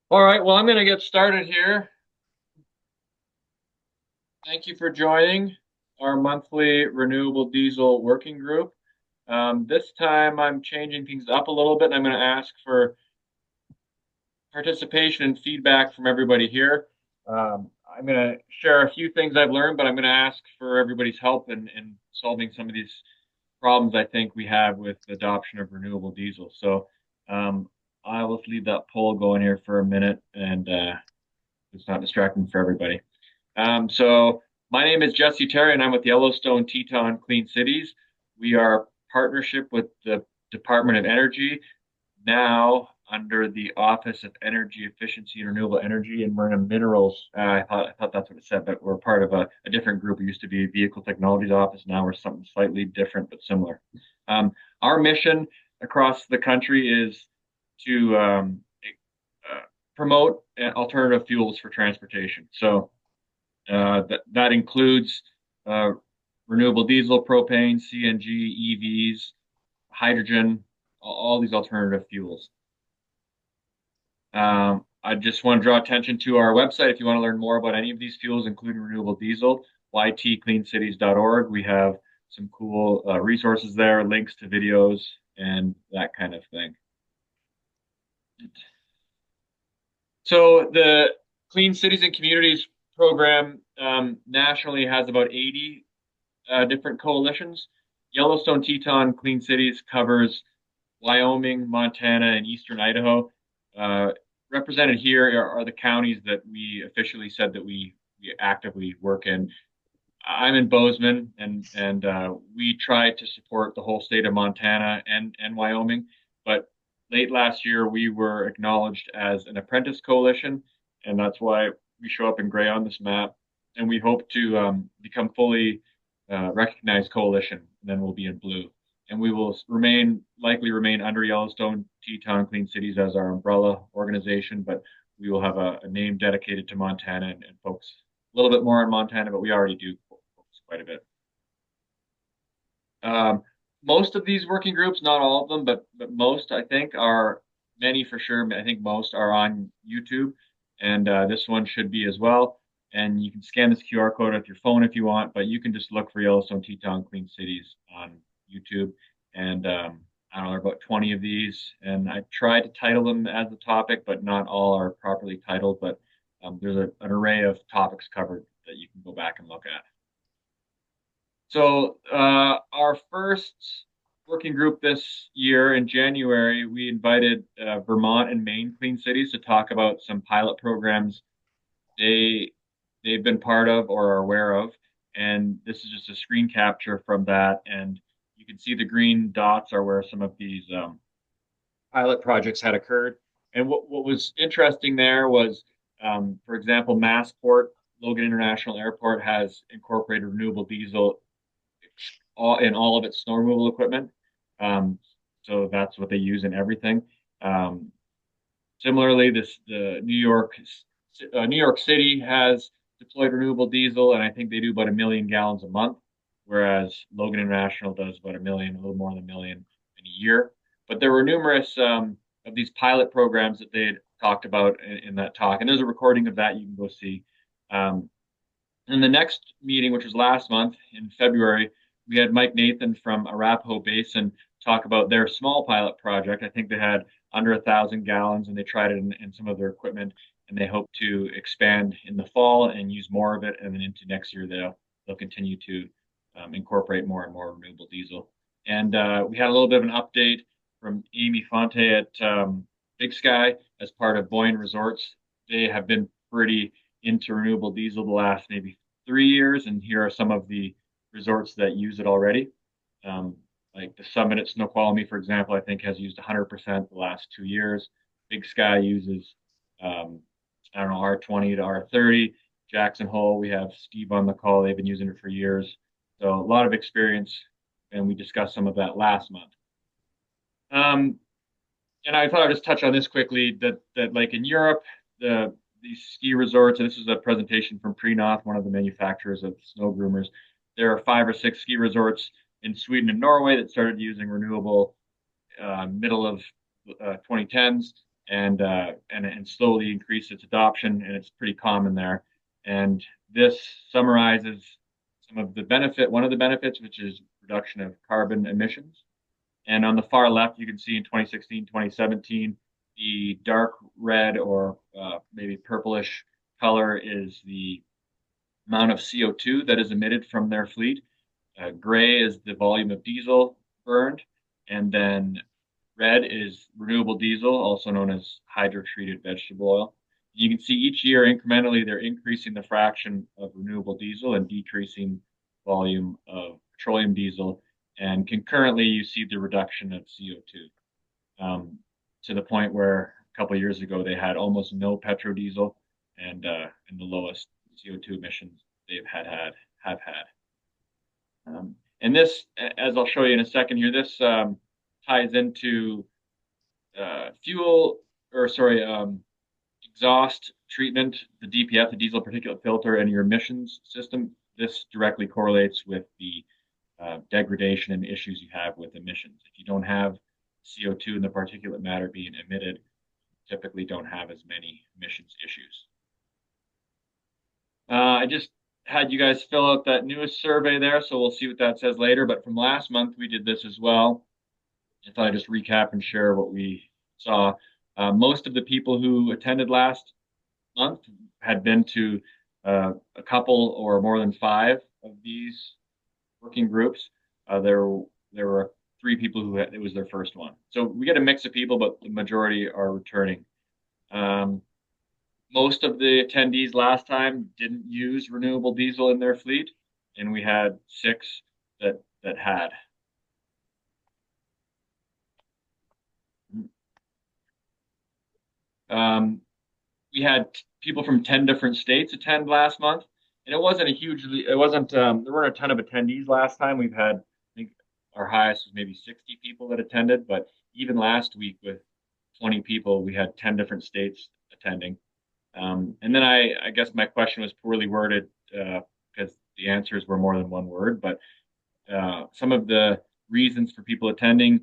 All right, well, I'm going to get started here. Thank you for joining our monthly renewable diesel working group. This time I'm changing things up a little bit and I'm going to ask for participation and feedback from everybody here. I'm going to share a few things I've learned, but I'm going to ask for everybody's help in solving some of these problems I think we have with the adoption of renewable diesel. So um, I'll just leave that poll going here for a minute and it's not distracting for everybody. So my name is Jesse Terry, and I'm with Yellowstone-Teton Clean Cities. We are a partnership with the Department of Energy, now under the Office of Energy Efficiency and Renewable Energy, and we're in a minerals. I thought that's what it said, but we're part of a different group. It used to be Vehicle Technologies Office. Now we're something slightly different but similar. Our mission across the country is to promote alternative fuels for transportation. So that includes uh, renewable diesel, propane, CNG, EVs, hydrogen, all these alternative fuels. I just want to draw attention to our website if you want to learn more about any of these fuels, including renewable diesel, ytcleancities.org. We have some cool resources there, links to videos, and that kind of thing. So the Clean Cities and Communities program nationally has about 80 different coalitions. Yellowstone-Teton Clean Cities covers Wyoming, Montana, and eastern Idaho. Uh, Represented here are the counties that we officially said that we actively work in. I'm in Bozeman, and we try to support the whole state of Montana and Wyoming. But late last year, we were acknowledged as an apprentice coalition, and that's why we show up in gray on this map. And we hope to become fully recognized coalition, and then we'll be in blue. And we will likely remain under Yellowstone Teton Clean Cities as our umbrella organization, but we will have a name dedicated to Montana and focus a little bit more on Montana, but we already do focus quite a bit. Um, Most of these working groups, not all of them, but most I think are many for sure. I think most are on YouTube, and this one should be as well. And you can scan this QR code with your phone if you want, but you can just look for Yellowstone Teton Clean Cities on YouTube. And I don't know, there are about 20 of these, and I tried to title them as a topic, but not all are properly titled. But there's an array of topics covered that you can go back and look at. So our first working group this year in January, we invited Vermont and Maine Clean Cities to talk about some pilot programs they they've been part of or are aware of. And this is just a screen capture from that. And you can see the green dots are where some of these pilot projects had occurred. And what was interesting there was, for example, Massport, Logan International Airport has incorporated renewable diesel in all of its snow removal equipment. Um, so that's what they use in everything. Um, Similarly, the New York City has deployed renewable diesel, and I think they do about 1 million gallons a month, whereas Logan International does about a million, a little more than a million in a year. But there were numerous of these pilot programs that they had talked about in that talk, and there's a recording of that you can go see. Um, in the next meeting, which was last month in February, we had Mike Nathan from Arapahoe Basin talk about their small pilot project. I think they had under 1,000 gallons, and they tried it in some of their equipment, and they hope to expand in the fall and use more of it, and then into next year they'll continue to incorporate more and more renewable diesel. And we had a little bit of an update from Amy Fonte at Big Sky as part of Boyne Resorts. They have been pretty into renewable diesel the last maybe 3 years, and here are some of the resorts that use it already. Um, like the Summit at Snoqualmie, for example, I think has used 100% the last 2 years. Big Sky uses, I don't know, R20 to R30. Jackson Hole, we have Steve on the call. They've been using it for years. So a lot of experience, and we discussed some of that last month. Um, and I thought I'd just touch on this quickly that like in Europe, these ski resorts, and this is a presentation from Prenoth, one of the manufacturers of snow groomers. There are 5 or 6 ski resorts in Sweden and Norway that started using renewable middle of 2010s, and slowly increase its adoption, and it's pretty common there. And this summarizes some of the benefit, one of the benefits, which is reduction of carbon emissions. And on the far left, you can see in 2016, 2017, the dark red or maybe purplish color is the amount of CO2 that is emitted from their fleet. Gray is the volume of diesel burned, and then red is renewable diesel, also known as hydrotreated vegetable oil. You can see each year incrementally they're increasing the fraction of renewable diesel and decreasing volume of petroleum diesel. And concurrently, you see the reduction of CO2 to the point where a couple of years ago they had almost no petrodiesel and the lowest CO2 emissions they've have had. And this, as I'll show you in a second here, this ties into fuel or sorry, exhaust treatment, the DPF, the diesel particulate filter, and your emissions system. This directly correlates with the degradation and issues you have with emissions. If you don't have CO2 and the particulate matter being emitted, typically don't have as many emissions issues. I just had you guys fill out that newest survey there, so we'll see what that says later. But from last month, we did this as well. I thought I'd just recap and share what we saw. Most of the people who attended last month had been to a couple or more than five of these working groups. There were three people who it was their first one. So we get a mix of people, but the majority are returning. Most of the attendees last time didn't use renewable diesel in their fleet, and we had six that had. We had people from 10 different states attend last month, and it wasn't there weren't a ton of attendees last time. We've had, I think our highest was maybe 60 people that attended, but even last week with 20 people, we had 10 different states attending. And then I guess my question was poorly worded because the answers were more than one word, but some of the reasons for people attending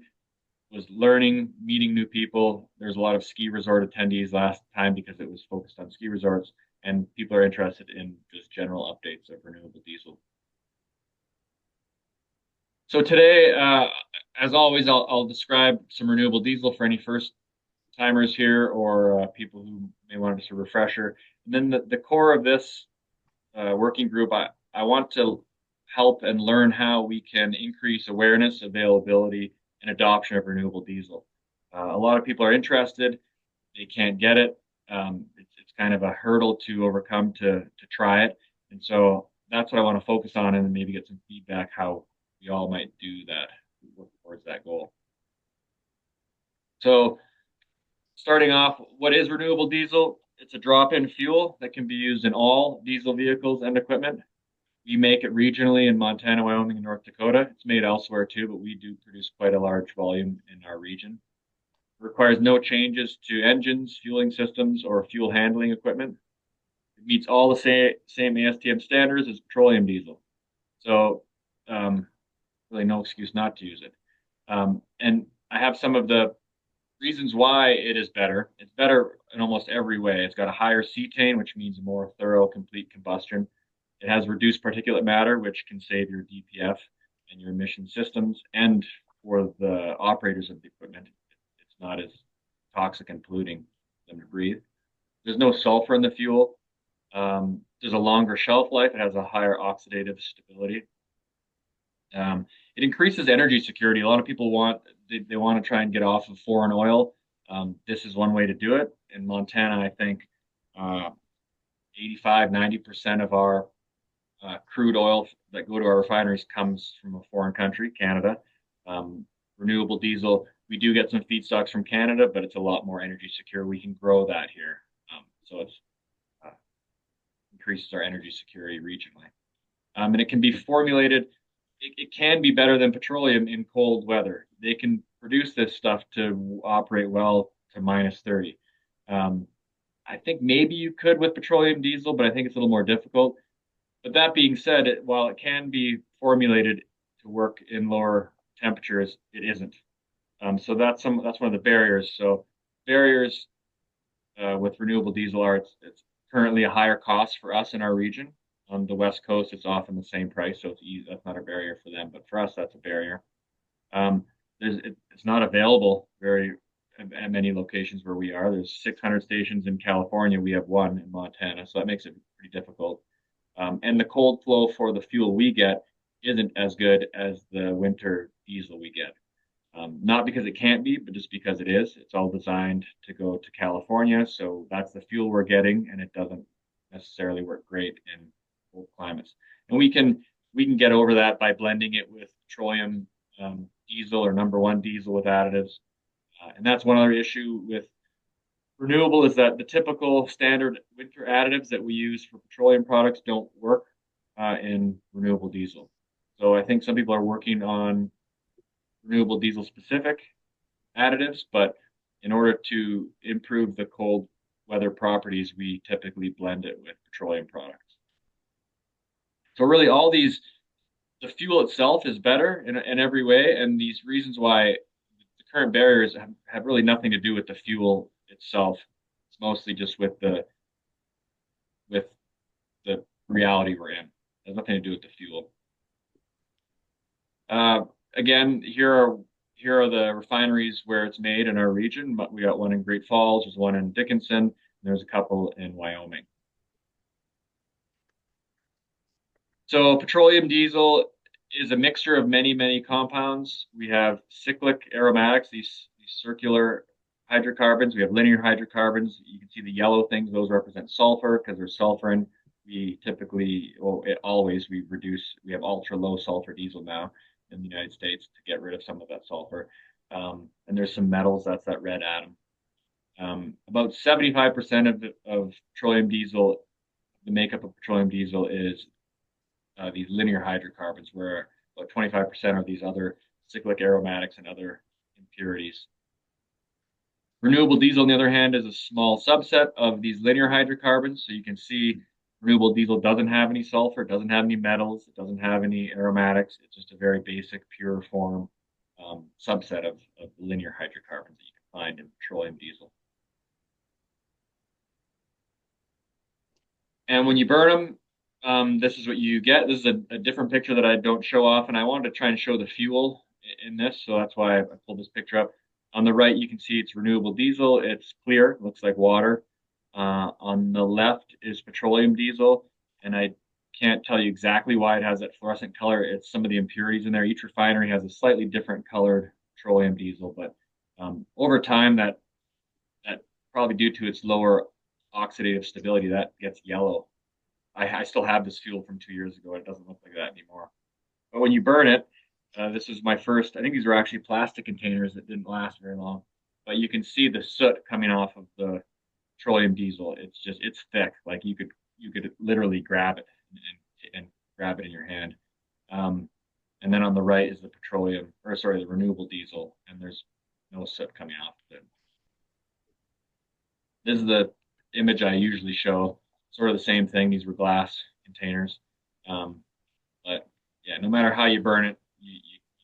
was learning, meeting new people. There's a lot of ski resort attendees last time because it was focused on ski resorts, and people are interested in just general updates of renewable diesel. So today, as always, I'll describe some renewable diesel for any first timers here or people who may want just a refresher. And then the core of this working group, I want to help and learn how we can increase awareness, availability, and adoption of renewable diesel. A lot of people are interested. They can't get it. It's kind of a hurdle to overcome to try it. And so that's what I want to focus on and then maybe get some feedback how we all might do that, work towards that goal. So starting off, what is renewable diesel? It's a drop-in fuel that can be used in all diesel vehicles and equipment. We make it regionally in Montana, Wyoming, and North Dakota. It's made elsewhere too, but we do produce quite a large volume in our region. It requires no changes to engines, fueling systems, or fuel handling equipment. It meets all the same ASTM standards as petroleum diesel. So really no excuse not to use it. And I have some of the reasons why it is better. It's better in almost every way. It's got a higher cetane, which means more thorough, complete combustion. It has reduced particulate matter, which can save your DPF and your emission systems. And for the operators of the equipment, it's not as toxic and polluting for them to breathe. There's no sulfur in the fuel. There's a longer shelf life. It has a higher oxidative stability. It increases energy security. A lot of people they want to try and get off of foreign oil. This is one way to do it. In Montana, I think 85, 90% of our crude oil that go to our refineries comes from a foreign country, Canada. Renewable diesel, we do get some feedstocks from Canada, but it's a lot more energy secure. We can grow that here. So it increases our energy security regionally. And it can be formulated, it can be better than petroleum in cold weather. They can produce this stuff to operate well to minus 30. I think maybe you could with petroleum diesel, but I think it's a little more difficult. But that being said, while it can be formulated to work in lower temperatures, it isn't. So that's one of the barriers. So barriers with renewable diesel are it's currently a higher cost for us in our region. On the West Coast, it's often the same price, so it's easy, that's not a barrier for them. But for us, that's a barrier. Um, it's not available very at many locations where we are. There's 600 stations in California. We have one in Montana, so that makes it pretty difficult. And the cold flow for the fuel we get isn't as good as the winter diesel we get. Not because it can't be, but just because it is. It's all designed to go to California, so that's the fuel we're getting, and it doesn't necessarily work great in cold climates. And we can get over that by blending it with petroleum diesel or number one diesel with additives. And that's one other issue with renewable is that the typical standard winter additives that we use for petroleum products don't work in renewable diesel. So I think some people are working on renewable diesel specific additives, but in order to improve the cold weather properties, we typically blend it with petroleum products. So really all these, the fuel itself is better in every way, and these reasons why the current barriers have really nothing to do with the fuel itself. It's mostly just with the reality we're in. It has nothing to do with the fuel. Again, here are the refineries where it's made in our region. But we got one in Great Falls, there's one in Dickinson, and there's a couple in Wyoming. So petroleum diesel is a mixture of many compounds. We have cyclic aromatics, these circular hydrocarbons. We have linear hydrocarbons. You can see the yellow things; those represent sulfur because they're sulfurin. We typically, well, always we have ultra low sulfur diesel now in the United States to get rid of some of that sulfur. And there's some metals, that's that red atom. About 75% of petroleum diesel, the makeup of petroleum diesel is these linear hydrocarbons, where about 25% are these other cyclic aromatics and other impurities. Renewable diesel, on the other hand, is a small subset of these linear hydrocarbons. So you can see renewable diesel doesn't have any sulfur, it doesn't have any metals, it doesn't have any aromatics. It's just a very basic, pure form subset of linear hydrocarbons that you can find in petroleum diesel. And when you burn them, this is what you get. This is a different picture that I don't show often. I wanted to try and show the fuel in this, so that's why I pulled this picture up. On the right, you can see it's renewable diesel. It's clear, looks like water. On the left is petroleum diesel, and I can't tell you exactly why it has that fluorescent color. It's some of the impurities in there. Each refinery has a slightly different colored petroleum diesel, but over time, that probably due to its lower oxidative stability, that gets yellow. I still have this fuel from 2 years ago. It doesn't look like that anymore. But when you burn it, this is my first. I think these were actually plastic containers that didn't last very long. But you can see the soot coming off of the petroleum diesel. It's thick. Like you could literally grab it and grab it in your hand. And then on the right is the petroleum, or sorry, the renewable diesel, and there's no soot coming off of it. This is the image I usually show. Sort of the same thing. These were glass containers. But yeah, no matter how you burn it, you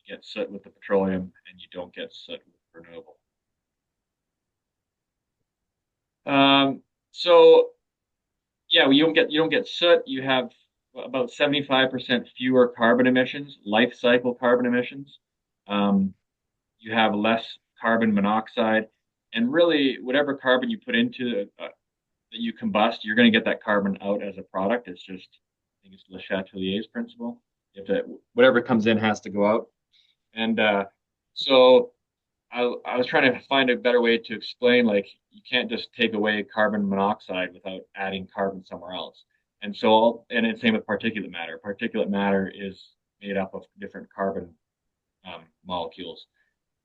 get soot with the petroleum, and you don't get soot with renewable. So yeah, you don't get soot. You have about 75% fewer carbon emissions, life cycle carbon emissions. You have less carbon monoxide, and really, whatever carbon you put into that you combust, you're going to get that carbon out as a product. It's just, I think it's Le Chatelier's principle. If whatever comes in has to go out. And so I was trying to find a better way to explain, like, you can't just take away carbon monoxide without adding carbon somewhere else. And it's same with particulate matter. Particulate matter is made up of different carbon molecules.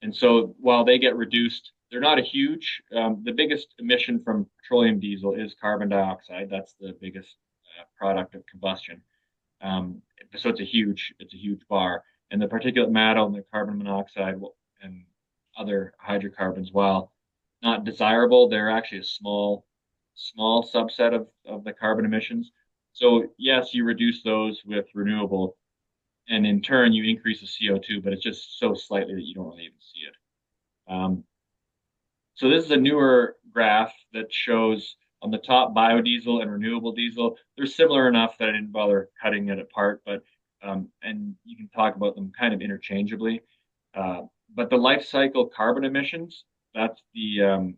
And so while they get reduced, they're not a huge. The biggest emission from petroleum diesel is carbon dioxide. That's the biggest product of combustion. So it's a huge bar. And the particulate matter and the carbon monoxide and other hydrocarbons, while not desirable, they're actually a small subset of the carbon emissions. So yes, you reduce those with renewable, and in turn you increase the CO2, but it's just so slightly that you don't really even see it. So this is a newer graph that shows on the top biodiesel and renewable diesel. They're similar enough that I didn't bother cutting it apart, but and you can talk about them kind of interchangeably. Uh, but the life cycle carbon emissions, that's the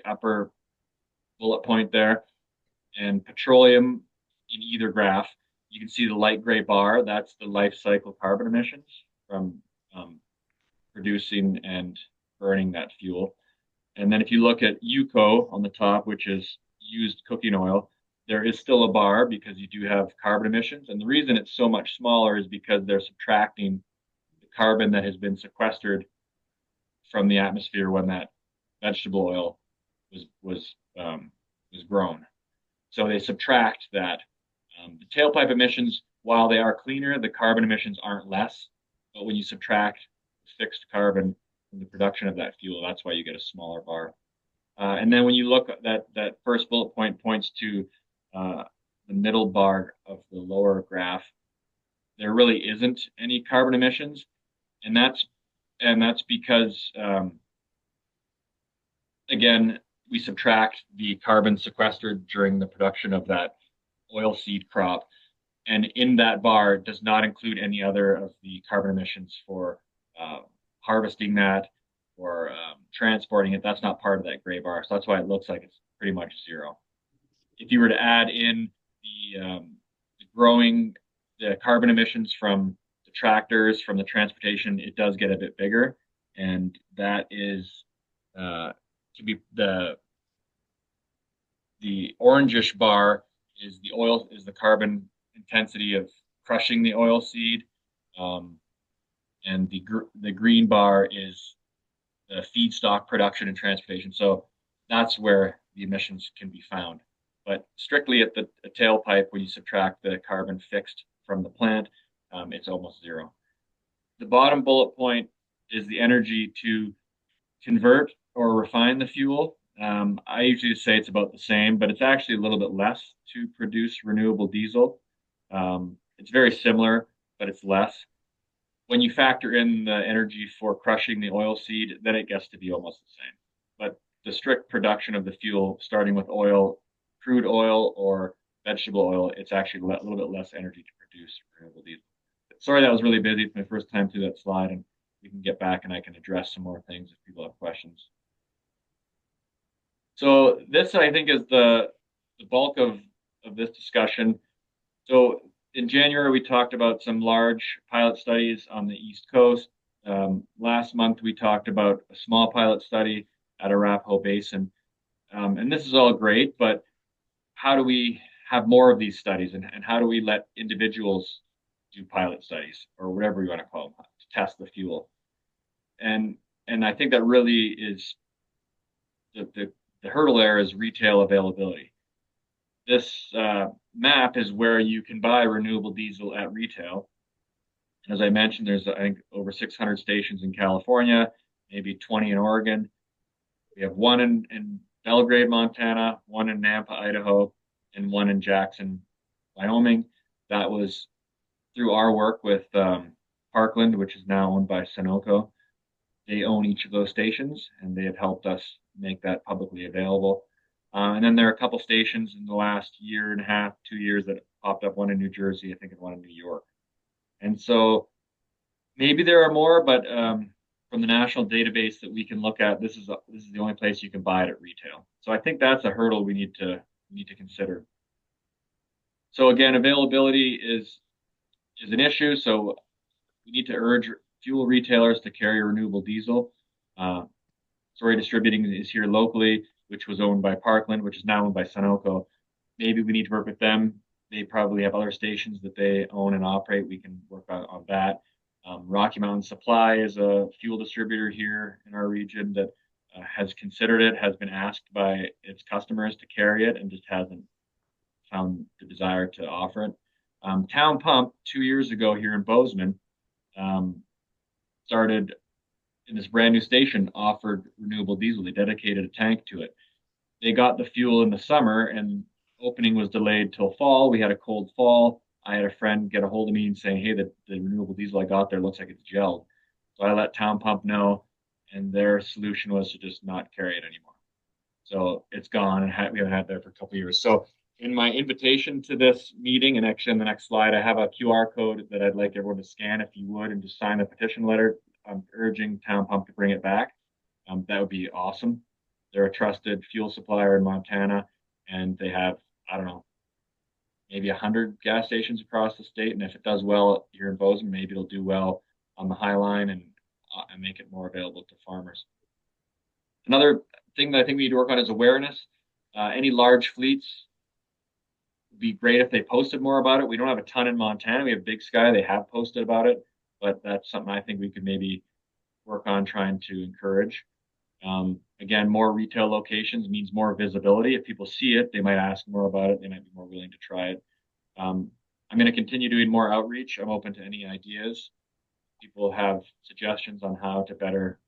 upper bullet point there, and petroleum in either graph. You can see the light gray bar, that's the life cycle carbon emissions from um, producing and burning that fuel. And then if you look at UCO on the top, which is used cooking oil, there is still a bar because you do have carbon emissions. And the reason it's so much smaller is because they're subtracting the carbon that has been sequestered from the atmosphere when that vegetable oil was grown. So they subtract that. The tailpipe emissions, while they are cleaner, the carbon emissions aren't less. But when you subtract fixed carbon from the production of that fuel, that's why you get a smaller bar. And then when you look at that first bullet point points to the middle bar of the lower graph, there really isn't any carbon emissions, and that's because again we subtract the carbon sequestered during the production of that oilseed crop, and in that bar does not include any other of the carbon emissions for harvesting that or transporting it. That's not part of that gray bar, so that's why it looks like it's pretty much zero. If you were to add in the growing the carbon emissions from the tractors, from the transportation, it does get a bit bigger, and that is to be the orangish bar is the carbon intensity of crushing the oil seed, and the green bar is the feedstock production and transportation. So that's where the emissions can be found. But strictly at the tailpipe, when you subtract the carbon fixed from the plant, it's almost zero. The bottom bullet point is the energy to convert or refine the fuel. I usually say it's about the same, but it's actually a little bit less to produce renewable diesel. It's very similar, but it's less. When you factor in the energy for crushing the oil seed, then it gets to be almost the same. But the strict production of the fuel, starting with oil, crude oil or vegetable oil, it's actually a little bit less energy to produce renewable diesel. Sorry, that was really busy. It's my first time through that slide, and we can get back and I can address some more things if people have questions. So this, I think, is the bulk of this discussion. So in January, we talked about some large pilot studies on the East Coast. Last month, we talked about a small pilot study at Arapahoe Basin. And this is all great, but how do we have more of these studies, and how do we let individuals do pilot studies or whatever you want to call them to test the fuel? And I think that really is the hurdle there is retail availability. This map is where you can buy renewable diesel at retail. As I mentioned, there's, I think, over 600 stations in California, maybe 20 in Oregon. We have one in Belgrade, Montana, one in Nampa, Idaho, and one in Jackson, Wyoming. That was through our work with Parkland, which is now owned by SUNOCO. They own each of those stations, and they have helped us make that publicly available. And then there are a couple stations in the last year and a half, 2 years that popped up, one in New Jersey, I think, and one in New York. And so maybe there are more, but from the national database that we can look at, this is the only place you can buy it at retail. So I think that's a hurdle we need to consider. So again, availability is an issue. So we need to urge fuel retailers to carry renewable diesel. Story Distributing is here locally, which was owned by Parkland, which is now owned by Sunoco. Maybe we need to work with them. They probably have other stations that they own and operate. We can work on that. Rocky Mountain Supply is a fuel distributor here in our region that has considered it, has been asked by its customers to carry it, and just hasn't found the desire to offer it. Town Pump, 2 years ago here in Bozeman, started in this brand new station, offered renewable diesel. They dedicated a tank to it. They got the fuel in the summer, and opening was delayed till fall. We had a cold fall. I had a friend get a hold of me and saying, hey, the renewable diesel I got there looks like it's gelled. So I let Town Pump know, and their solution was to just not carry it anymore. So it's gone, and we haven't had that for a couple of years. So in my invitation to this meeting, and actually in the next slide, I have a QR code that I'd like everyone to scan if you would, and just sign the petition letter urging Town Pump to bring it back. That would be awesome. They're a trusted fuel supplier in Montana, and they have, I don't know, maybe 100 gas stations across the state. And if it does well here in Bozeman, maybe it'll do well on the High Line and make it more available to farmers. Another thing that I think we need to work on is awareness. Any large fleets would be great if they posted more about it. We don't have a ton in Montana. We have Big Sky. They have posted about it, but that's something I think we could maybe work on trying to encourage. Again, more retail locations means more visibility. If people see it, they might ask more about it. They might be more willing to try it. I'm going to continue doing more outreach. I'm open to any ideas. People have suggestions on how to better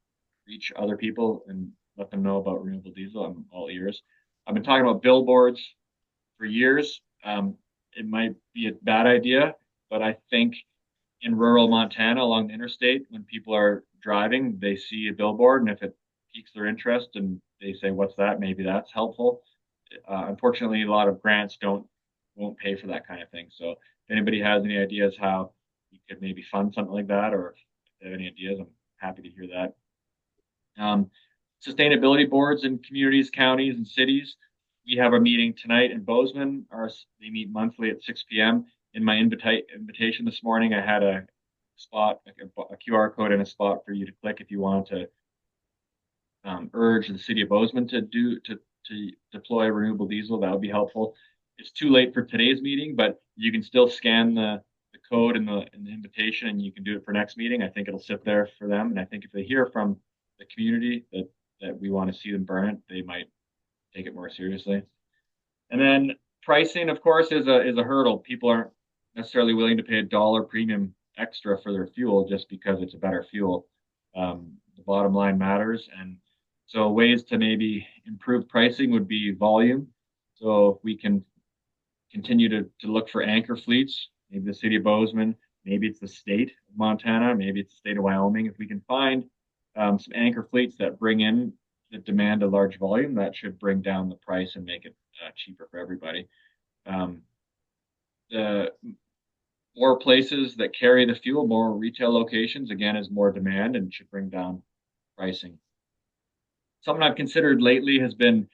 reach other people and let them know about renewable diesel. I'm all ears. I've been talking about billboards for years. It might be a bad idea, but I think in rural Montana along the interstate, when people are driving, they see a billboard, and if it piques their interest and they say, "What's that?" Maybe that's helpful. Unfortunately, a lot of grants won't pay for that kind of thing. So if anybody has any ideas how you could maybe fund something like that, or if they have any ideas, I'm happy to hear that. Sustainability boards in communities, counties, and cities. We have a meeting tonight in Bozeman. They meet monthly at 6 p.m. In my invitation this morning, I had a spot, a QR code and a spot for you to click if you wanted to urge the city of Bozeman to deploy renewable diesel. That would be helpful. It's too late for today's meeting, but you can still scan the code in the invitation, and you can do it for next meeting. I think it'll sit there for them, and I think if they hear from the community that we want to see them burn it, they might take it more seriously. And then pricing, of course, is a hurdle. People aren't necessarily willing to pay $1 premium extra for their fuel just because it's a better fuel. The bottom line matters, and so ways to maybe improve pricing would be volume. So if we can continue to look for anchor fleets, maybe the city of Bozeman, maybe it's the state of Montana, maybe it's the state of Wyoming. If we can find some anchor fleets that bring in the demand a large volume, that should bring down the price and make it cheaper for everybody. The more places that carry the fuel, more retail locations, again, is more demand and should bring down pricing. Something I've considered lately has been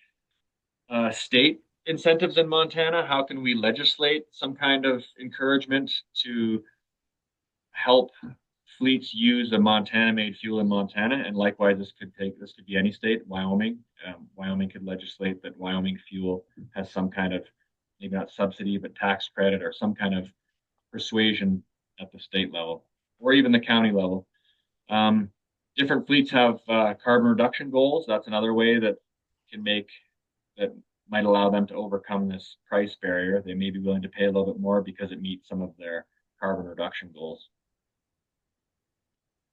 state incentives in Montana. How can we legislate some kind of encouragement to help fleets use a Montana-made fuel in Montana? And likewise, this could be any state. Wyoming, Wyoming could legislate that Wyoming fuel has some kind of, maybe not subsidy, but tax credit or some kind of persuasion at the state level or even the county level. Different fleets have carbon reduction goals. That's another way that might allow them to overcome this price barrier. They may be willing to pay a little bit more because it meets some of their carbon reduction goals.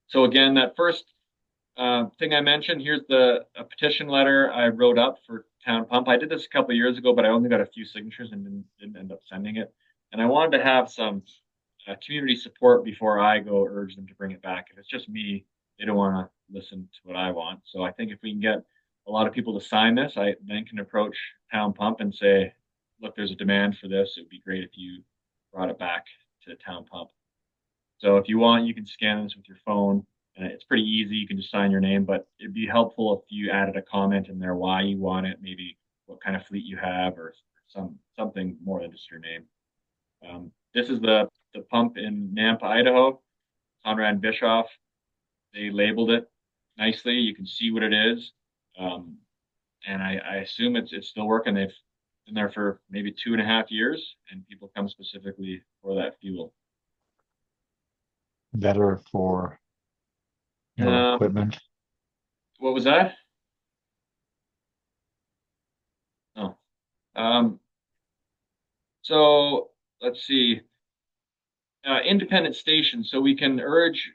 So again, that first thing I mentioned, here's a petition letter I wrote up for Town Pump. I did this a couple of years ago, but I only got a few signatures and didn't end up sending it. And I wanted to have some community support before I go urge them to bring it back. If it's just me, they don't want to listen to what I want. So I think if we can get a lot of people to sign this, I then can approach Town Pump and say, look, there's a demand for this. It would be great if you brought it back to Town Pump. So if you want, you can scan this with your phone, and it's pretty easy. You can just sign your name, but it'd be helpful if you added a comment in there why you want it, maybe what kind of fleet you have, or something more than just your name. This is the pump in Nampa, Idaho. Conrad Bischoff. They labeled it nicely. You can see what it is. And I assume it's still working. They've been there for maybe 2.5 years, and people come specifically for that fuel. Better for your equipment. What was that? Oh. So let's see. Independent stations. So we can urge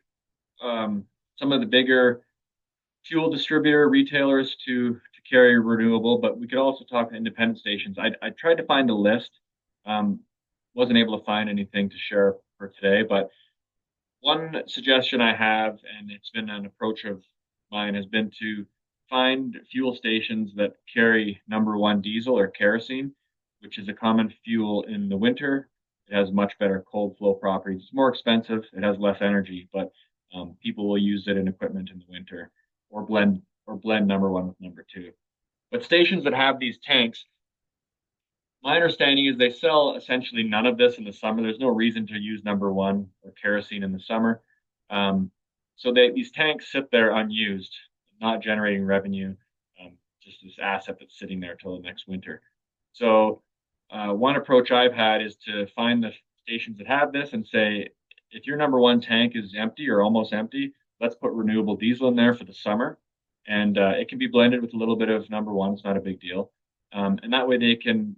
some of the bigger fuel distributor retailers to carry renewable, but we could also talk to independent stations. I tried to find a list. Wasn't able to find anything to share for today, but one suggestion I have, and it's been an approach of mine, has been to find fuel stations that carry number one diesel or kerosene, which is a common fuel in the winter. It has much better cold flow properties. It's more expensive. It has less energy, but people will use it in equipment in the winter or blend number one with number two. But stations that have these tanks, my understanding is they sell essentially none of this in the summer. There's no reason to use number one or kerosene in the summer. Um, these tanks sit there unused, not generating revenue, just this asset that's sitting there till the next winter. So one approach I've had is to find the stations that have this and say, if your number one tank is empty or almost empty, let's put renewable diesel in there for the summer. And it can be blended with a little bit of number one. It's not a big deal. And that way they can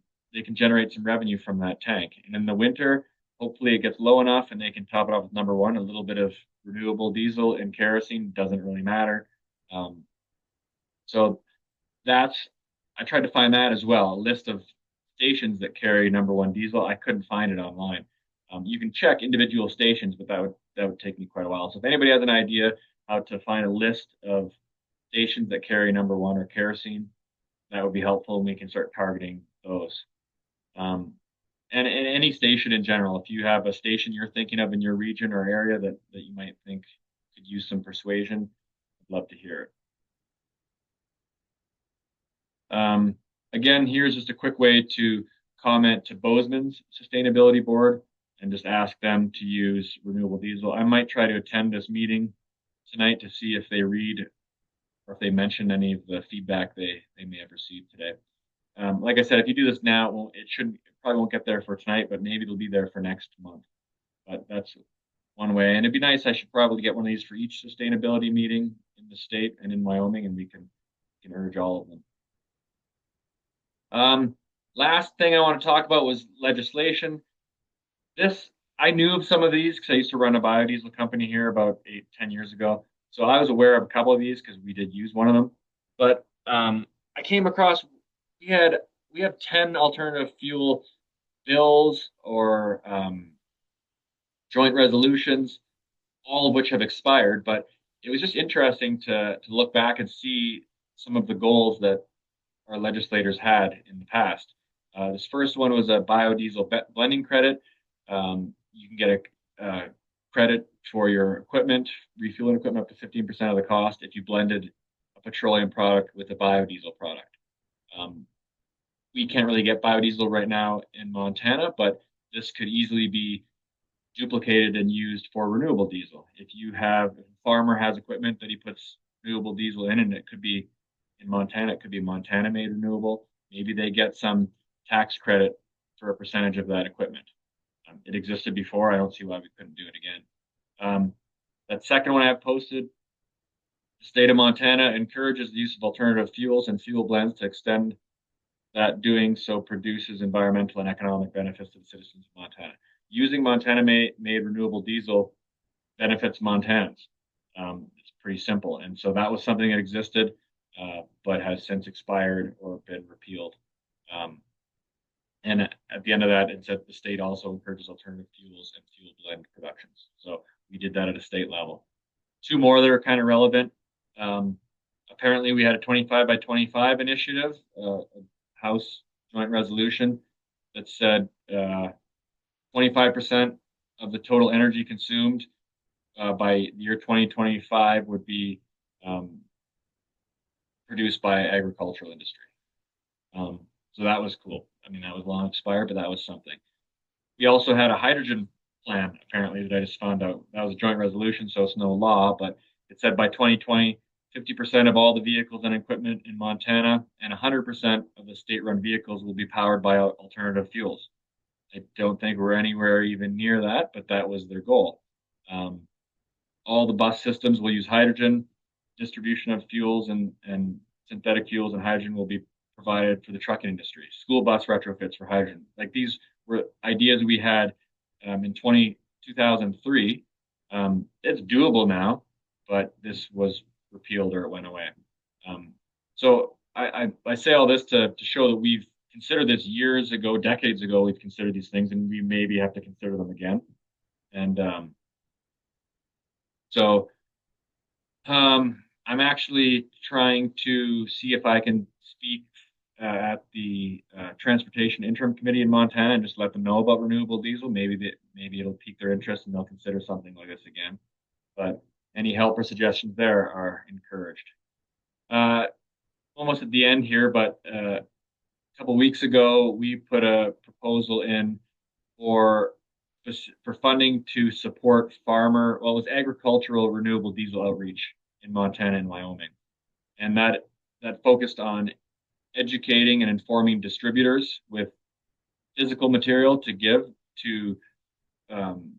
generate some revenue from that tank. And in the winter, hopefully it gets low enough and they can top it off with number one, a little bit of renewable diesel and kerosene doesn't really matter. Um, so that's I tried to find that as well, a list of stations that carry number one diesel. I couldn't find it online. You can check individual stations, but that would take me quite a while. So if anybody has an idea how to find a list of stations that carry number one or kerosene, that would be helpful, and we can start targeting those. Um, and any station in general, if you have a station you're thinking of in your region or area that you might think could use some persuasion, I'd love to hear it. Again, here's just a quick way to comment to Bozeman's sustainability board and just ask them to use renewable diesel. I might try to attend this meeting tonight to see if they read or if they mention any of the feedback they may have received today. Like I said, if you do this now, it probably won't get there for tonight, but maybe it'll be there for next month. But that's one way. And it'd be nice. I should probably get one of these for each sustainability meeting in the state and in Wyoming, and we can urge all of them. Last thing I want to talk about was legislation. This I knew of some of these because I used to run a biodiesel company here about 8, 10 years ago. So I was aware of a couple of these because we did use one of them. But I came across we had we have 10 alternative fuel bills or joint resolutions, all of which have expired. But it was just interesting to look back and see some of the goals that our legislators had in the past. This first one was a biodiesel blending credit. You can get a credit for your equipment, refueling equipment, up to 15% of the cost if you blended a petroleum product with a biodiesel product. Um, we can't really get biodiesel right now in Montana, but this could easily be duplicated and used for renewable diesel. If a farmer has equipment that he puts renewable diesel in, and it could be in Montana, it could be Montana made renewable, maybe they get some tax credit for a percentage of that equipment. It existed before. I don't see why we couldn't do it again. That second one I have posted, the state of Montana encourages the use of alternative fuels and fuel blends to extend that doing so produces environmental and economic benefits to the citizens of Montana. Using Montana-made renewable diesel benefits Montanans. It's pretty simple. And so that was something that existed, but has since expired or been repealed. And at the end of that, it said the state also encourages alternative fuels and fuel blend productions. So we did that at a state level. Two more that are kind of relevant. Apparently, we had a 25 by 25 initiative, a House joint resolution that said 25% of the total energy consumed by the year 2025 would be produced by agricultural industry. So that was cool. I mean, that was long expired, but that was something. We also had a hydrogen plan, apparently, that I just found out. That was a joint resolution, so it's no law, but it said by 2020, 50% of all the vehicles and equipment in Montana and 100% of the state-run vehicles will be powered by alternative fuels. I don't think we're anywhere even near that, but that was their goal. All the bus systems will use hydrogen. Distribution of fuels and synthetic fuels and hydrogen will be provided for the trucking industry. School bus retrofits for hydrogen. Like these were ideas we had in 2003. It's doable now, but this was repealed or it went away. So I say all this to show that we've considered this years ago, decades ago. We've considered these things, and we maybe have to consider them again. And so I'm actually trying to see if I can speak at the Transportation Interim Committee in Montana and just let them know about renewable diesel. Maybe it'll pique their interest and they'll consider something like this again. But any help or suggestions there are encouraged. Uh, Almost at the end here, but a couple weeks ago, we put a proposal in for for funding to support it was agricultural renewable diesel outreach in Montana and Wyoming, and that focused on educating and informing distributors with physical material to give to um,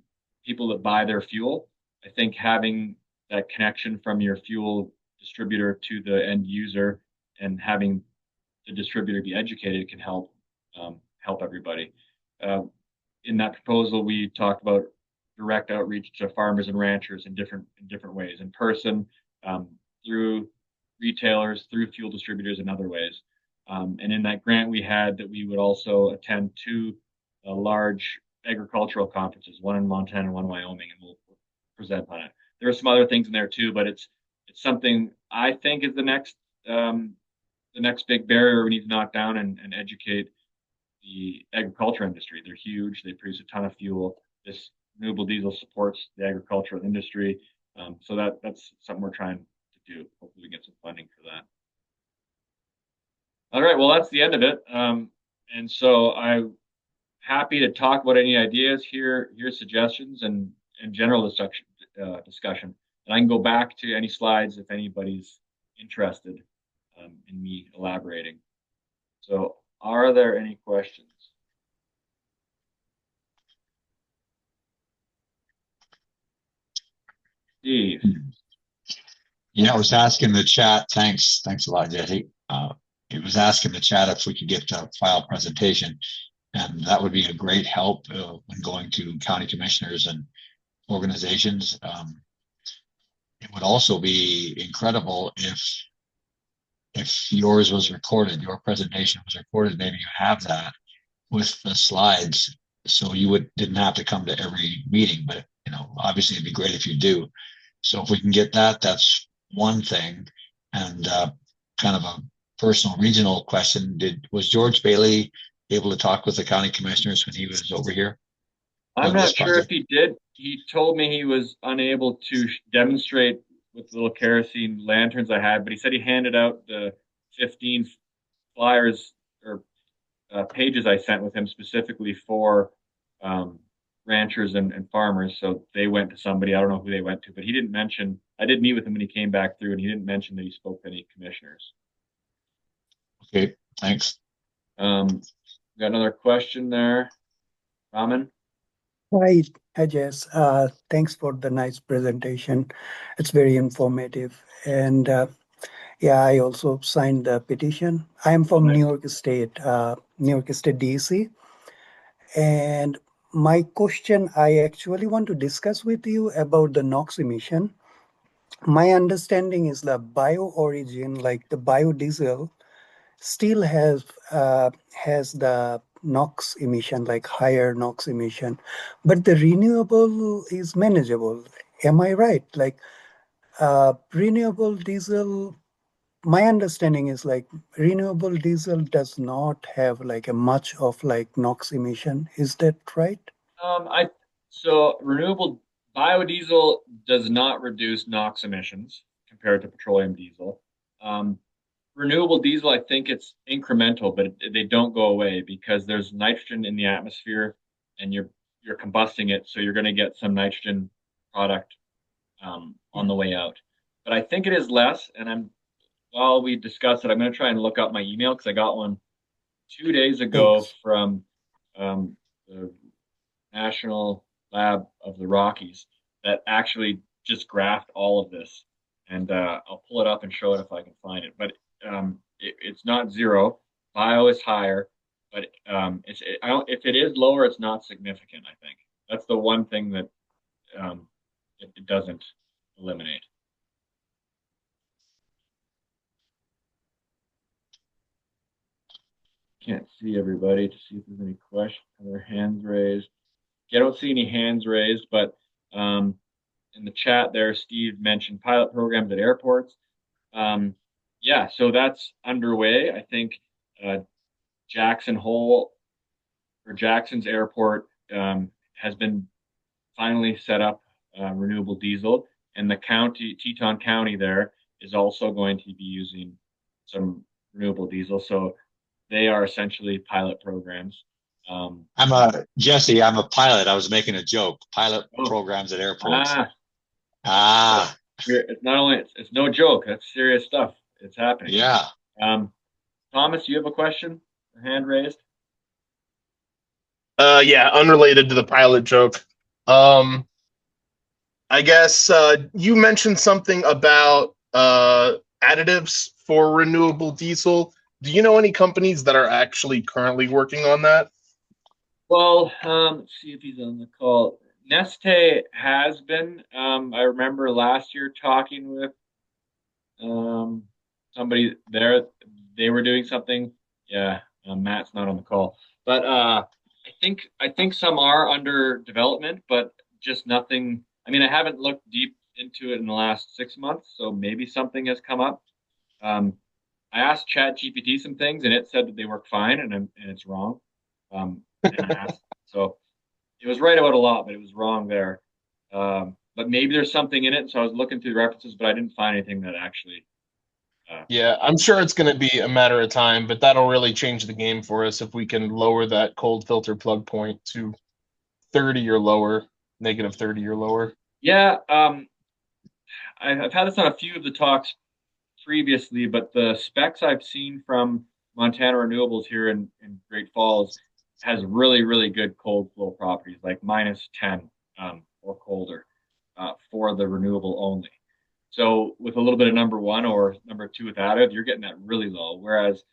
people that buy their fuel. I think having that connection from your fuel distributor to the end user and having the distributor be educated can help everybody. Uh, in that proposal, we talked about direct outreach to farmers and ranchers in different ways, in person, um, through retailers, through fuel distributors, and other ways. And in that grant, we had that we would also attend two large agricultural conferences, one in Montana and one in Wyoming, and we'll present on it. There are some other things in there too, but it's something I think is the next big barrier we need to knock down and educate the agriculture industry. They're huge. They produce a ton of fuel. This renewable diesel supports the agricultural industry. So that's something we're trying to do. Hopefully we get some funding for that. All right. Well, that's the end of it. And so I'm happy to talk about any ideas, hear suggestions, and general discussion. And I can go back to any slides if anybody's interested in me elaborating. So, are there any questions? Steve. Yeah, I was asking the chat. Thanks a lot, Jesse. It was asking the chat if we could get a file presentation, and that would be a great help when going to county commissioners and organizations. It would also be incredible if yours was recorded, your presentation was recorded. Maybe you have that with the slides, so you didn't have to come to every meeting. But obviously, it'd be great if you do. So if we can get that, that's one thing. And kind of a personal regional question: was George Bailey able to talk with the county commissioners when he was over here I'm on this not sure if project? he did. He told me he was unable to demonstrate with the little kerosene lanterns I had, but he said he handed out the 15 flyers or pages I sent with him specifically for um, ranchers and farmers. So they went to somebody. I don't know who they went to, but he didn't mention. I did meet with him when he came back through, and he didn't mention that he spoke to any commissioners. Okay, thanks. Got another question there, Raman. Hi, hi Jess. Thanks for the nice presentation. It's very informative. And yeah, I also signed the petition. I am from New York State, DC. And my question, I actually want to discuss with you about the NOx emission. My understanding is the bio origin, like the biodiesel, still has the NOx emission, like higher NOx emission, but the renewable is manageable. Am I right? Like renewable diesel, my understanding is like renewable diesel does not have like a much of like NOx emission. Is that right? I so renewable biodiesel does not reduce NOx emissions compared to petroleum diesel. Um, Renewable diesel, I think it's incremental, but they don't go away because there's nitrogen in the atmosphere, and you're combusting it, so you're going to get some nitrogen product on the way out. But I think it is less, and I'm while we discuss it, I'm going to try and look up my email because I got one 2 days ago Thanks. from the National Lab of the Rockies that actually just graphed all of this, and I'll pull it up and show it if I can find it. But it's not zero. Bio is higher, but I don't. If it is lower, it's not significant. I think that's the one thing that it doesn't eliminate. Can't see everybody to see if there's any questions. Other hands raised. Yeah, I don't see any hands raised, but um, in the chat there, Steve mentioned pilot programs at airports. Yeah, so that's underway. I think uh, Jackson Hole or Jackson's Airport has been finally set up renewable diesel, and the county, Teton County, there is also going to be using some renewable diesel. So they are essentially pilot programs. Um, Jesse, I'm a pilot. I was making a joke. Pilot oh, programs at airports. ah, well, Ah, it's not only it's no joke. That's serious stuff. It's happening. yeah. Um, Thomas, you have a question? Hand raised. Yeah, unrelated to the pilot joke. Um, I guess you mentioned something about additives for renewable diesel. Do you know any companies that are actually currently working on that? Well, let's see if he's on the call. Neste has been. I remember last year talking with um, somebody there. They were doing something. Yeah, Matt's not on the call, but I think some are under development, but just nothing. I mean, I haven't looked deep into it in the last 6 months, so maybe something has come up. Um, I asked Chat GPT some things, and it said that they work fine, and it's wrong. And I asked, so it was right about a lot, but it was wrong there. But maybe there's something in it. So I was looking through the references, but I didn't find anything that actually. Yeah, I'm sure it's going to be a matter of time, but that'll really change the game for us if we can lower that cold filter plug point to 30 or lower, negative 30 or lower. Yeah, I've had this on a few of the talks previously, but the specs I've seen from Montana Renewables here in Great Falls has really, really good cold flow properties, like -10 or colder for the renewable only. So with a little bit of number one or number two with added, you're getting that really low. Whereas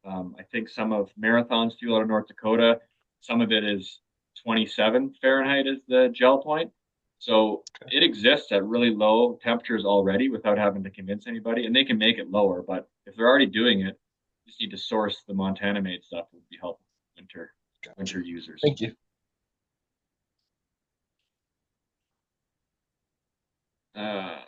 I think some of Marathon's fuel out of North Dakota, some of it is 27 Fahrenheit is the gel point. So it exists at really low temperatures already without having to convince anybody, and they can make it lower. But if they're already doing it, you just need to source the Montana made stuff would be helpful for winter Gotcha. users. Thank you. Uh,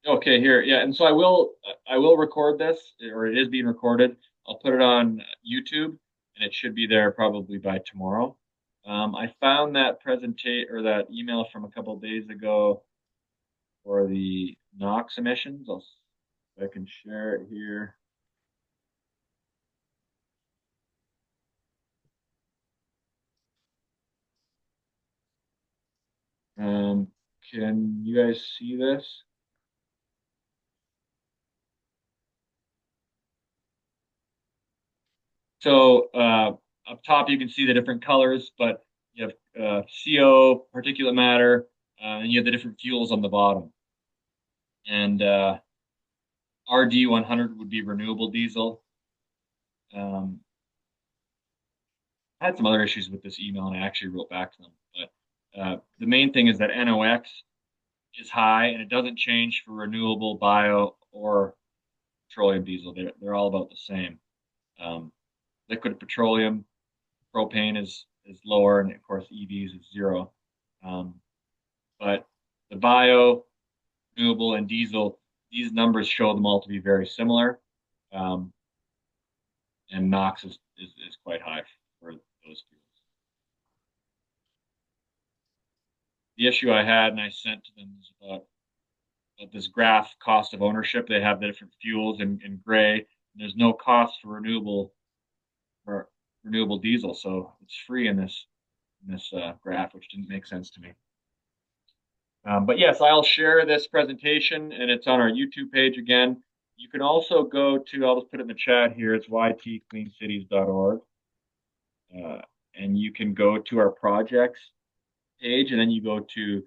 Okay, here. Yeah, and so I will record this, or it is being recorded. I'll put it on YouTube, and it should be there probably by tomorrow. I found that presentation or that email from a couple of days ago for the NOx emissions. I can share it here. Um, can you guys see this? So up top, you can see the different colors, but you have CO, particulate matter, and you have the different fuels on the bottom. And RD 100 would be renewable diesel. Um, I had some other issues with this email, and I actually wrote back to them. But the main thing is that NOx is high, and it doesn't change for renewable, bio, or petroleum diesel. They're all about the same. Um, Liquid petroleum, propane is lower, and of course EVs is zero. Um, but the bio, renewable, and diesel, these numbers show them all to be very similar. Um, and NOx is quite high for those fuels. The issue I had, and I sent to them, is about this graph cost of ownership. They have the different fuels in gray. And there's no cost for renewable diesel, so it's free in this graph, which didn't make sense to me. But yes, I'll share this presentation, and it's on our YouTube page again. You can also go to, I'll just put it in the chat here, it's ytcleancities.org. And you can go to our projects page, and then you go to, you'll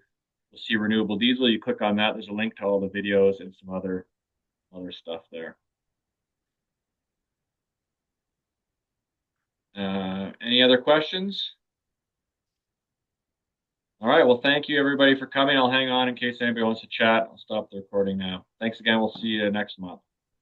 see renewable diesel. You click on that. There's a link to all the videos and some other stuff there. Any other questions? All right. Well, thank you everybody for coming. I'll hang on in case anybody wants to chat. I'll stop the recording now. Thanks again. We'll see you next month.